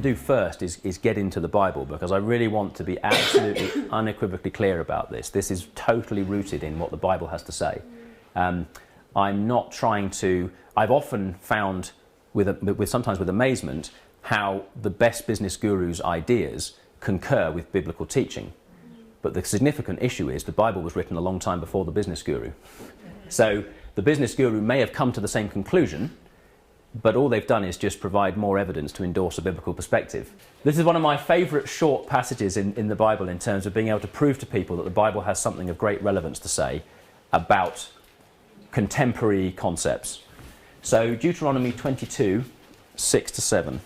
do first is get into the Bible, because I really want to be absolutely unequivocally clear about this. This is totally rooted in what the Bible has to say. I'm not trying to... I've often found, sometimes with amazement, how the best business gurus' ideas concur with biblical teaching. But the significant issue is the Bible was written a long time before the business guru. So the business guru may have come to the same conclusion, but all they've done is just provide more evidence to endorse a biblical perspective. This is one of my favourite short passages in the Bible in terms of being able to prove to people that the Bible has something of great relevance to say about contemporary concepts. So Deuteronomy 22, 6-7.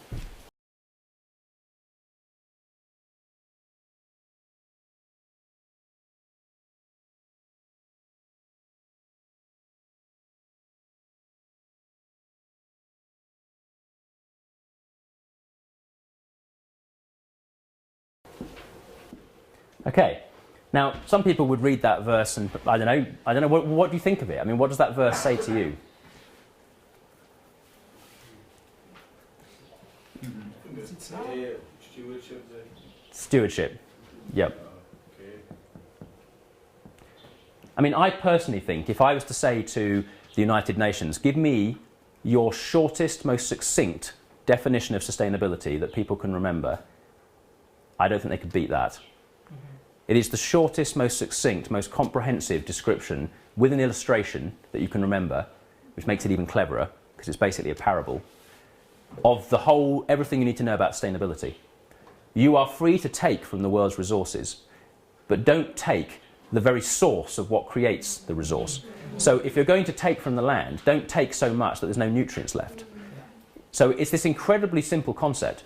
Okay, now some people would read that verse and I don't know, what do you think of it? I mean, what does that verse say to you? Stewardship, yep. I mean, I personally think if I was to say to the United Nations, give me your shortest, most succinct definition of sustainability that people can remember, I don't think they could beat that. It is the shortest, most succinct, most comprehensive description with an illustration that you can remember, which makes it even cleverer, because it's basically a parable, of the whole, everything you need to know about sustainability. You are free to take from the world's resources, but don't take the very source of what creates the resource. So if you're going to take from the land, don't take so much that there's no nutrients left. So it's this incredibly simple concept.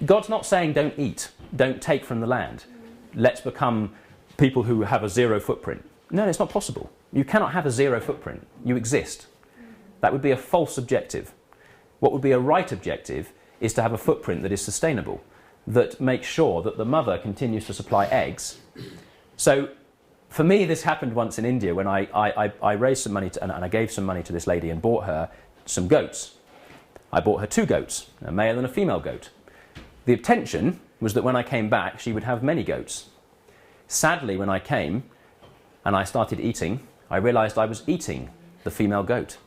God's not saying don't eat, don't take from the land. Let's become people who have a zero footprint. No, it's not possible. You cannot have a zero footprint. You exist. That would be a false objective. What would be a right objective is to have a footprint that is sustainable, that makes sure that the mother continues to supply eggs. So for me, this happened once in India when I raised some money and I gave some money to this lady and bought her some goats. I bought her 2 goats, a male and a female goat. The intention was that when I came back, she would have many goats. Sadly, when I came and I started eating, I realised I was eating the female goat.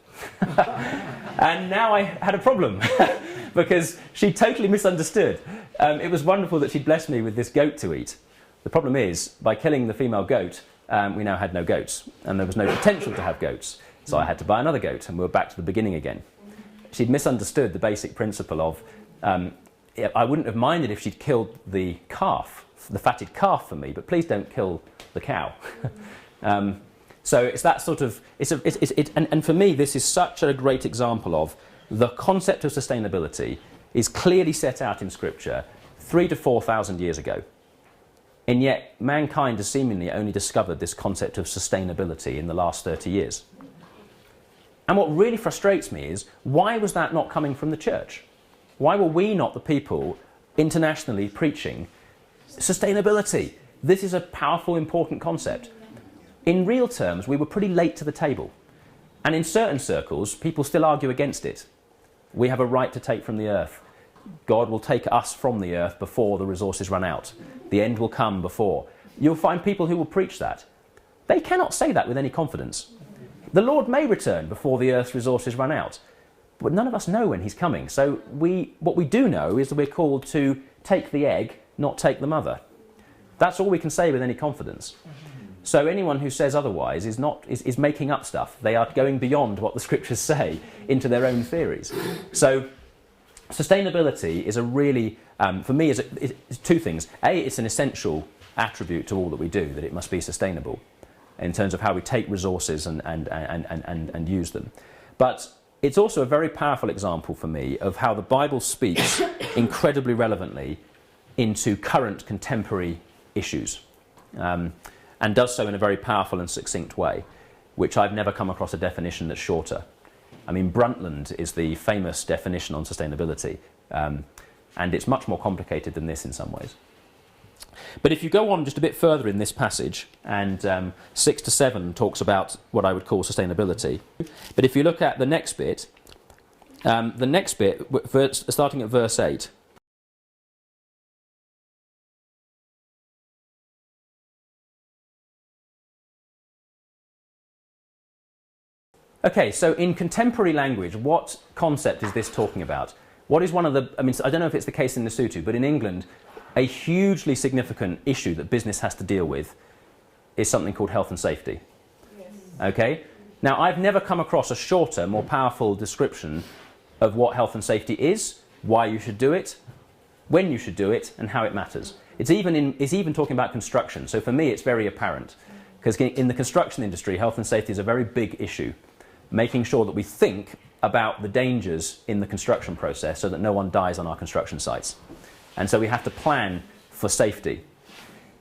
And now I had a problem because she totally misunderstood. It was wonderful that she'd blessed me with this goat to eat. The problem is, by killing the female goat, we now had no goats, and there was no potential to have goats. So I had to buy another goat, and we were back to the beginning again. She'd misunderstood the basic principle of I wouldn't have minded if she'd killed the calf, the fatted calf for me, but please don't kill the cow. So it's that sort of, and for me this is such a great example of the concept of sustainability is clearly set out in Scripture 3,000 to 4,000 years ago. And yet mankind has seemingly only discovered this concept of sustainability in the last 30 years. And what really frustrates me is, why was that not coming from the church? Why were we not the people internationally preaching sustainability? This is a powerful, important concept. In real terms, we were pretty late to the table. And in certain circles, people still argue against it. We have a right to take from the earth. God will take us from the earth before the resources run out. The end will come before. You'll find people who will preach that. They cannot say that with any confidence. The Lord may return before the earth's resources run out. But none of us know when he's coming. So what we do know is that we're called to take the egg, not take the mother. That's all we can say with any confidence. So anyone who says otherwise is making up stuff. They are going beyond what the Scriptures say into their own theories. So sustainability is a really, for me, it's 2 things. A, it's an essential attribute to all that we do, that it must be sustainable in terms of how we take resources and use them. But it's also a very powerful example for me of how the Bible speaks incredibly relevantly into current contemporary issues, and does so in a very powerful and succinct way, which I've never come across a definition that's shorter. I mean, Brundtland is the famous definition on sustainability, and it's much more complicated than this in some ways. But if you go on just a bit further in this passage, and 6 to 7 talks about what I would call sustainability. But if you look at the next bit, starting at verse 8, Okay, so in contemporary language, what concept is this talking about? What is one of the, I mean, I don't know if it's the case in Lesotho, but in England, a hugely significant issue that business has to deal with is something called health and safety. Yes. Okay? Now, I've never come across a shorter, more powerful description of what health and safety is, why you should do it, when you should do it, and how it matters. It's even talking about construction. So for me, it's very apparent. Because in the construction industry, health and safety is a very big issue. Making sure that we think about the dangers in the construction process so that no one dies on our construction sites. And so we have to plan for safety.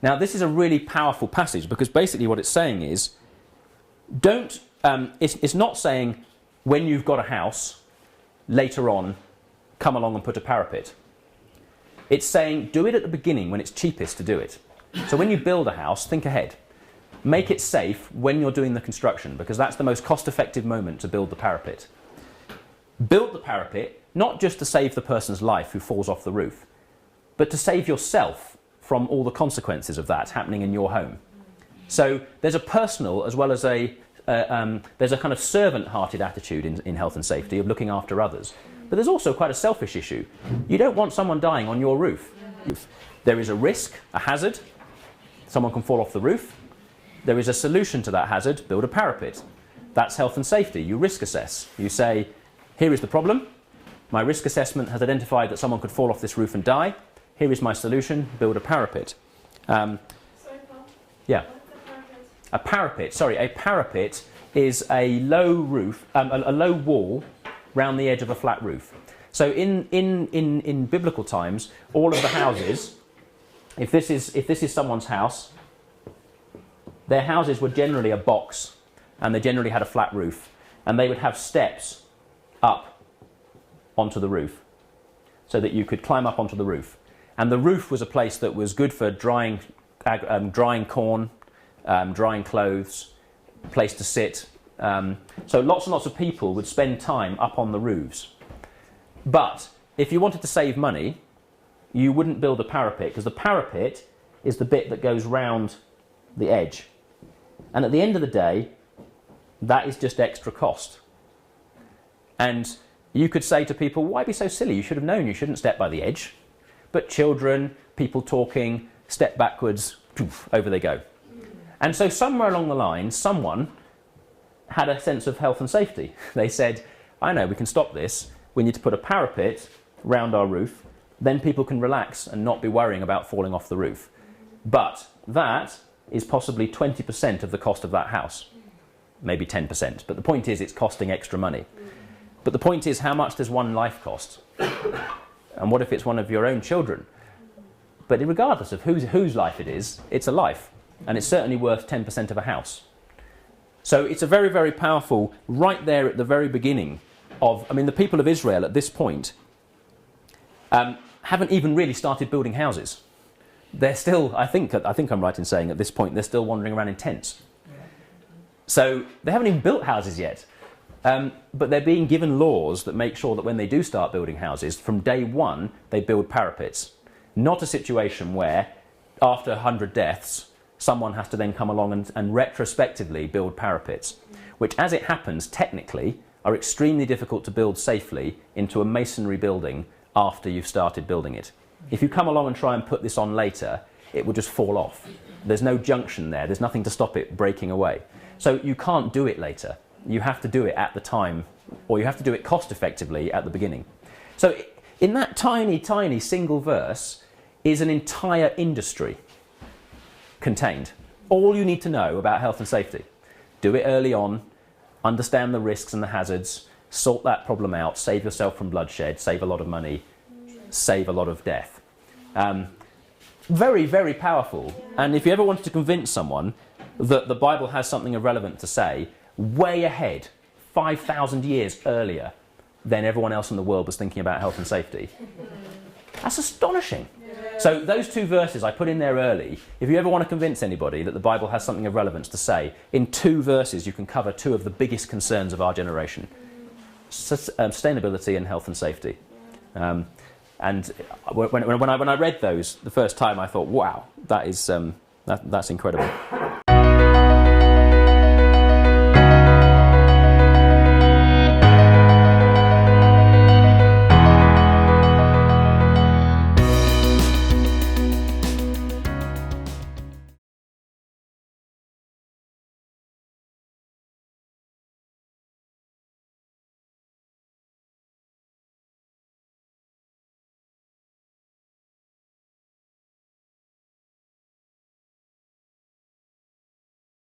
Now, this is a really powerful passage because basically what it's saying is, it's not saying when you've got a house, later on, come along and put a parapet. It's saying do it at the beginning when it's cheapest to do it. So when you build a house, think ahead. Make it safe when you're doing the construction because that's the most cost-effective moment to build the parapet. Build the parapet not just to save the person's life who falls off the roof, but to save yourself from all the consequences of that happening in your home. So there's a personal as well as there's a kind of servant-hearted attitude in health and safety of looking after others. But there's also quite a selfish issue. You don't want someone dying on your roof. There is a risk, a hazard. Someone can fall off the roof. There is a solution to that hazard, build a parapet. That's health and safety. You risk assess. You say, here is the problem. My risk assessment has identified that someone could fall off this roof and die. Here is my solution, build a parapet. Sorry, Paul. Yeah. What's A parapet is a low roof, a low wall round the edge of a flat roof. So in biblical times, all of the houses, if this is someone's house, their houses were generally a box, and they generally had a flat roof, and they would have steps up onto the roof, so that you could climb up onto the roof. And the roof was a place that was good for drying corn, drying clothes, a place to sit. So lots and lots of people would spend time up on the roofs. But if you wanted to save money, you wouldn't build a parapet, because the parapet is the bit that goes round the edge. And at the end of the day, that is just extra cost. And you could say to people, why be so silly? You should have known you shouldn't step by the edge. But children, people talking, step backwards, poof, over they go. And so somewhere along the line, someone had a sense of health and safety. They said, I know, we can stop this. We need to put a parapet round our roof. Then people can relax and not be worrying about falling off the roof. But that is possibly 20% of the cost of that house. Maybe 10%. But the point is, it's costing extra money. But the point is, how much does one life cost? And what if it's one of your own children? But regardless of whose life it is, it's a life. And it's certainly worth 10% of a house. So it's a very, very powerful, right there at the very beginning of, I mean, the people of Israel at this point haven't even really started building houses. They're still, I think I'm right in saying at this point, they're still wandering around in tents. So they haven't even built houses yet. But they're being given laws that make sure that when they do start building houses, from day one, they build parapets. Not a situation where, after 100 deaths, someone has to then come along and retrospectively build parapets, which, as it happens, technically, are extremely difficult to build safely into a masonry building after you've started building it. If you come along and try and put this on later, it will just fall off. There's no junction there. There's nothing to stop it breaking away. So you can't do it later. You have to do it at the time, or you have to do it cost effectively at the beginning. So in that tiny, tiny single verse is an entire industry contained. All you need to know about health and safety. Do it early on, understand the risks and the hazards, sort that problem out, save yourself from bloodshed, save a lot of money, save a lot of death. Very, very powerful. And if you ever wanted to convince someone that the Bible has something of relevance to say, way ahead, 5,000 years earlier than everyone else in the world was thinking about health and safety. That's astonishing. So those two verses I put in there early. If you ever want to convince anybody that the Bible has something of relevance to say, in 2 verses you can cover 2 of the biggest concerns of our generation. Sustainability and health and safety. And when I read those the first time, I thought, wow, that is that's incredible.